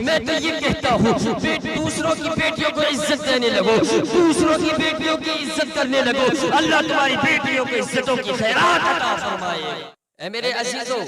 میں تو یہ کہتا ہوں دوسروں کی بیٹیوں کو عزت دینے لگو، دوسروں کی بیٹیوں کی عزت کرنے لگو، اللہ تمہاری بیٹیوں کو عزتوں کی خیرات عطا فرمائے۔ اے میرے عزیزوں،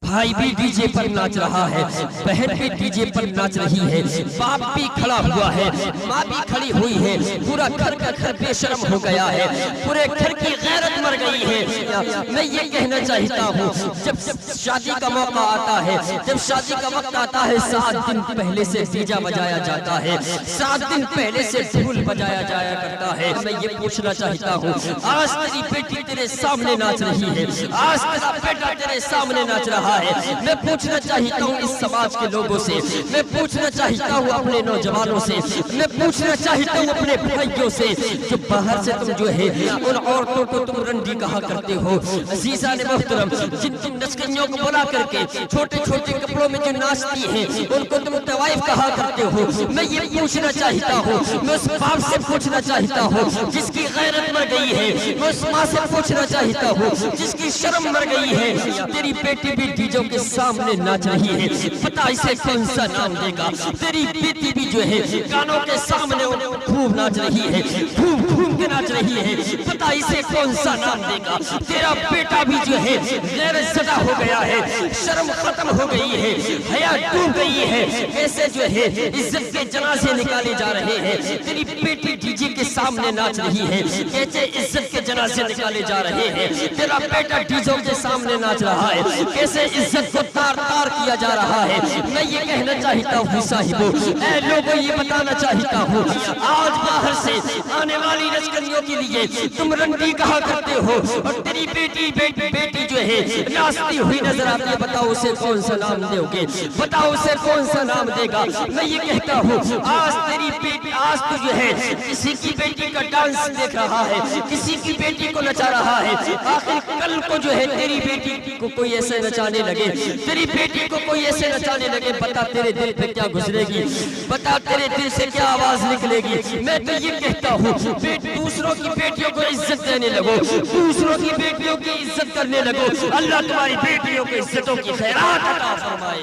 بھائی بھی ڈی جے پر ناچ رہا ہے، بہن بھی ڈی جے پر ناچ رہی ہے، باپ بھی کھڑا ہوا ہے، ماں بھی کھڑی ہوئی ہے، پورا گھر کا گھر بے شرم ہو گیا ہے، پورے گھر کی غیرت مر گئی ہے۔ میں یہ کہنا چاہتا ہوں جب شادی کا موقع آتا ہے، جب شادی کا وقت آتا ہے، 7 دن پہلے سے ڈیجا بجایا جاتا ہے، 7 دن پہلے سے ڈھول بجایا جایا کرتا ہے۔ میں یہ پوچھنا چاہتا ہوں آج تیری بیٹی تیرے سامنے ناچ رہی ہے، آج تیرا بیٹا تیرے سامنے ناچ رہا ہے۔ میں پوچھنا چاہتا ہوں اس سماج کے لوگوں سے، میں پوچھنا چاہتا ہوں اپنے نوجوانوں سے، میں پوچھنا چاہتا ہوں اپنے بھائیوں سے، جو باہر سے تم جو ہے ان عورتوں کو تم رنڈی کہا کرتے ہو، عزیزان محترم، جن تم نچکیوں کو بلا کر کے چھوٹے چھوٹے کپڑوں میں جو ناچتی ہیں ان کو تم طوائف کہا کرتے ہو۔ میں یہ پوچھنا چاہتا ہوں، میں اس باپ سے پوچھنا چاہتا ہوں جس کی غیرت مر گئی ہے، میں اس ماں سے پوچھنا چاہتا ہوں جس کی شرم مر گئی ہے، تیری بیٹی بھی ڈیجوں کے سامنے ناچ رہی ہے، پتہ اسے کون سا نام دے گا؟ تیری بیٹی بھی جو ہے گانوں کے سامنے خوب ناچ رہی ہے، خوب گھوم کے ناچ رہی ہے، پتہ اسے کون سا نام دے گا؟ تیرا بیٹا بھی جو ہے غیرت زدہ ہو گیا ہے، شرم ختم ہو گئی ہے، حیا ڈوب گئی ہے، ایسے جو ہے عزت کے جنازے نکالے جا رہے ہیں۔ تیری بیٹی ڈی جے کے سامنے ناچ رہی ہے، کیسے عزت کے جنازے نکالے جا رہے ہیں۔ تیرا بیٹا ڈیجوں کے سامنے ناچ رہا ہے، کیسے عزت کو تار تار کیا جا رہا ہے۔ میں یہ کہنا چاہتا ہوں صاحبوں، اے لوگوں، یہ بتانا چاہتا ہوں آج باہر سے آنے والی نچکریوں کے لیے تم رنڈی کہا کرتے ہو، اور تیری بیٹی جو ہے ناچتی ہوئی نظر آتی ہے، بتاؤ اسے کون سا نام دے گے؟ بتاؤ اسے کون سا نام دے گا؟ میں یہ کہتا ہوں آج تیری بیٹی، آج تو جو ہے کسی کی بیٹی کا ڈانس دیکھ رہا ہے، کسی کی بیٹی کو نچا رہا ہے، آخر کل کو جو ہے تیری بیٹی کو کوئی ایسے نچانے لگے، تیری بیٹی کو کوئی ایسے نچانے لگے، بتا تیرے دل پہ کیا گزرے گی؟ بتا تیرے دل سے کیا آواز نکلے گی؟ میں تو یہ کہتا ہوں دوسروں کی بیٹیوں کو عزت دینے لگو، دوسروں کی بیٹیوں کی عزت کرنے لگو، اللہ تمہاری بیٹیوں کو عزتوں کی خیرات عطا فرمائے۔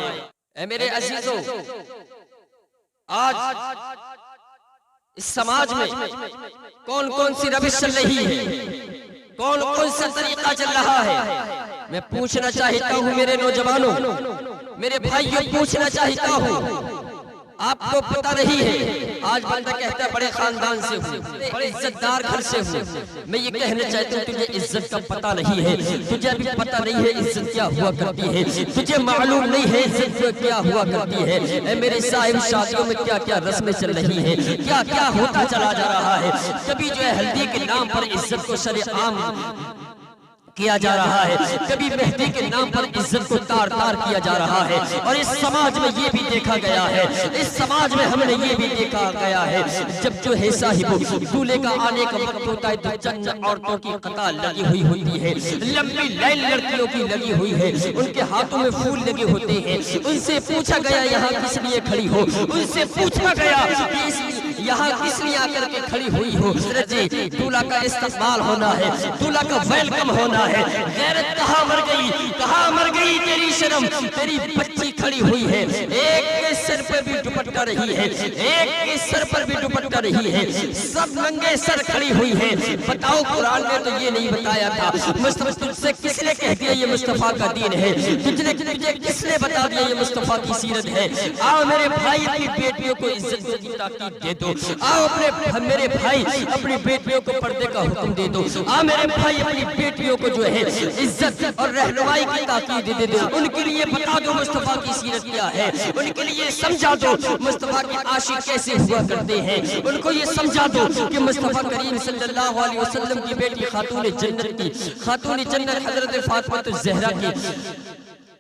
اے میرے عزیزوں، آج اس سماج میں کون کون سی روش چل رہی ہے، کون کون سا طریقہ چل رہا ہے؟ میں پوچھنا چاہتا ہوں میرے نوجوانوں، میرے بھائیوں، پوچھنا چاہتا ہوں، آپ کو پتہ نہیں ہے آج بندہ کہتا ہے بڑے خاندان سے ہوں، بڑے عزتدار گھر سے ہوں۔ میں یہ کہنا چاہتا ہوں تجھے عزت کا پتہ نہیں ہے، تجھے ابھی پتہ نہیں ہے عزت کیا ہوا کرتی ہے، تجھے معلوم نہیں ہے عزت کیا ہوا کرتی ہے۔ اے میرے صاحب، شادیوں میں کیا کیا رسمیں چل رہی ہیں، کیا کیا ہوتا چلا جا رہا ہے۔ کبھی جو ہے ہلدی کے نام پر عزت کو شرعام کیا جا رہا ہے، کبھی مہندی کے نام پر عزت کو تار تار کیا جا رہا ہے، اور اس سماج میں یہ بھی دیکھا گیا ہے، اس سماج میں ہم نے یہ بھی دیکھا گیا ہے، جب جو ہے صاحبوں دولہے کا آنے کا وقت ہوتا ہے تو چند عورتوں کی قطار لگی ہوئی ہوتی ہے، لمبی لائن لڑکیوں کی لگی ہوئی ہے، ان کے ہاتھوں میں پھول لگے ہوتے ہیں، ان سے پوچھا گیا یہاں کس لیے کھڑی ہو، ان سے پوچھا گیا یہاں کس لیے آ کر کے کھڑی ہوئی ہو؟ جی دولہا کا استقبال ہونا ہے، دولہا کا ویلکم ہونا ہے۔ غیرت کہاں مر گئی، کہاں مر گئی تیری شرم؟ تیری بچی کھڑی ہوئی ہے، ایک کے سر پر بھی دوپٹہ رہی ہے، ایک کے سر پر بھی دوپٹہ رہی ہے، سب ننگے سر کھڑی ہوئی ہے۔ بتاؤ قرآن نے تو یہ نہیں بتایا تھا، تجھ سے کس نے کہہ دیا یہ مصطفیٰ کا دین ہے؟ تجھے کس نے بتا دیا یہ مصطفیٰ کی سیرت ہے؟ آؤ میرے بھائی اپنی بیٹیوں کو عزت کی تاکید دے دو، آؤ میرے بھائی اپنی بیٹیوں کو پردے کا حکم دے دو، آؤ میرے بھائی اپنی بیٹیوں کو جو ہے عزت اور رہنمائی کی تاکید دے دو، ان کے لیے بتا دو مصطفیٰ کی سیرت کیا ہے، ان کے لیے سمجھا دو مصطفیٰ کے عاشق کیسے ہوا کرتے ہیں، ان کو یہ سمجھا دو کہ مصطفیٰ کریم صلی اللہ علیہ وسلم کی بیٹی خاتون جنت حضرت فاطمہ الزہرا کی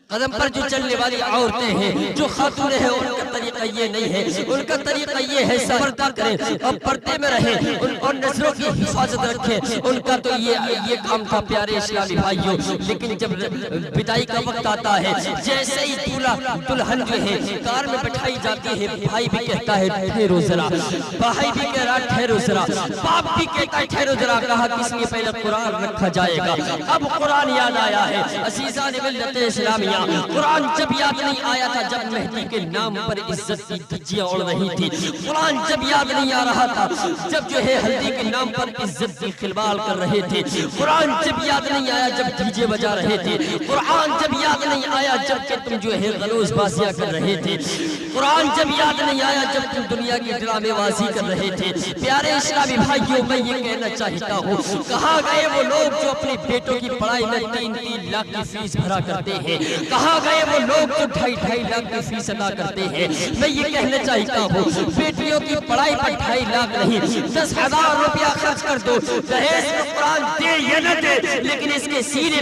قدم پر جو چلنے والی عورتیں ہیں، جو خاتون ہیں، ان کا طریقہ یہ نہیں ہے، ان کا طریقہ یہ ہے پردہ کریں اور پردے میں رہیں اور نظروں کی حفاظت رکھیں، ان کا تو یہ کام تھا پیارے اسلامی بھائیوں۔ لیکن جب بدائی کا وقت آتا ہے، جیسے ہی دولہا دلہن جو ہے کار میں بٹھائی جاتی ہے، بھائی بھی کہتا ہے ٹھہرو ذرا، بھائی بھی کہہ رہا ٹھہرو ذرا، باپ بھی کہتا ہے ٹھہرو ذرا، کہا کس لیے پہلے قرآن رکھا جائے گا۔ اب قرآن یاد آیا ہے، عزیزان ملت اسلامیہ، میاں، قرآن جب یاد نہیں آیا تھا جب مہدی کے نام پر عزت کی دھجیاں اڑ رہی تھی، قرآن جب یاد نہیں آ رہا تھا جب جو ہے ہلدی کے نام پر عزت کی خلبال کر رہے تھے، قرآن جب یاد نہیں آیا جب ڈی جے بجا رہے تھے، قرآن جب یاد نہیں آیا جب کہ تم جو ہے غلوز بازیاں کر رہے تھے، قرآن جب یاد نہیں آیا جب تم دنیا کی ڈرامے بازی کر رہے تھے۔ پیارے اسلامی بھائیوں، میں یہ کہنا چاہتا ہوں، کہاں گئے وہ لوگ جو اپنی بیٹوں کی پڑھائی میں 3-3 لاکھ کی فیس بھرا کرتے ہیں؟ کہاں گئے وہ لوگ جو 2.5 لاکھ کی فیس ادا کرتے ہیں؟ میں یہ کہنا چاہتا ہوں، بیٹیوں کی پڑھائی پر 2.5 لاکھ نہیں، 10,000 روپیہ خرچ کر دو، دہیج میں قرآن دے یا نہ دے، لیکن اس کے سینے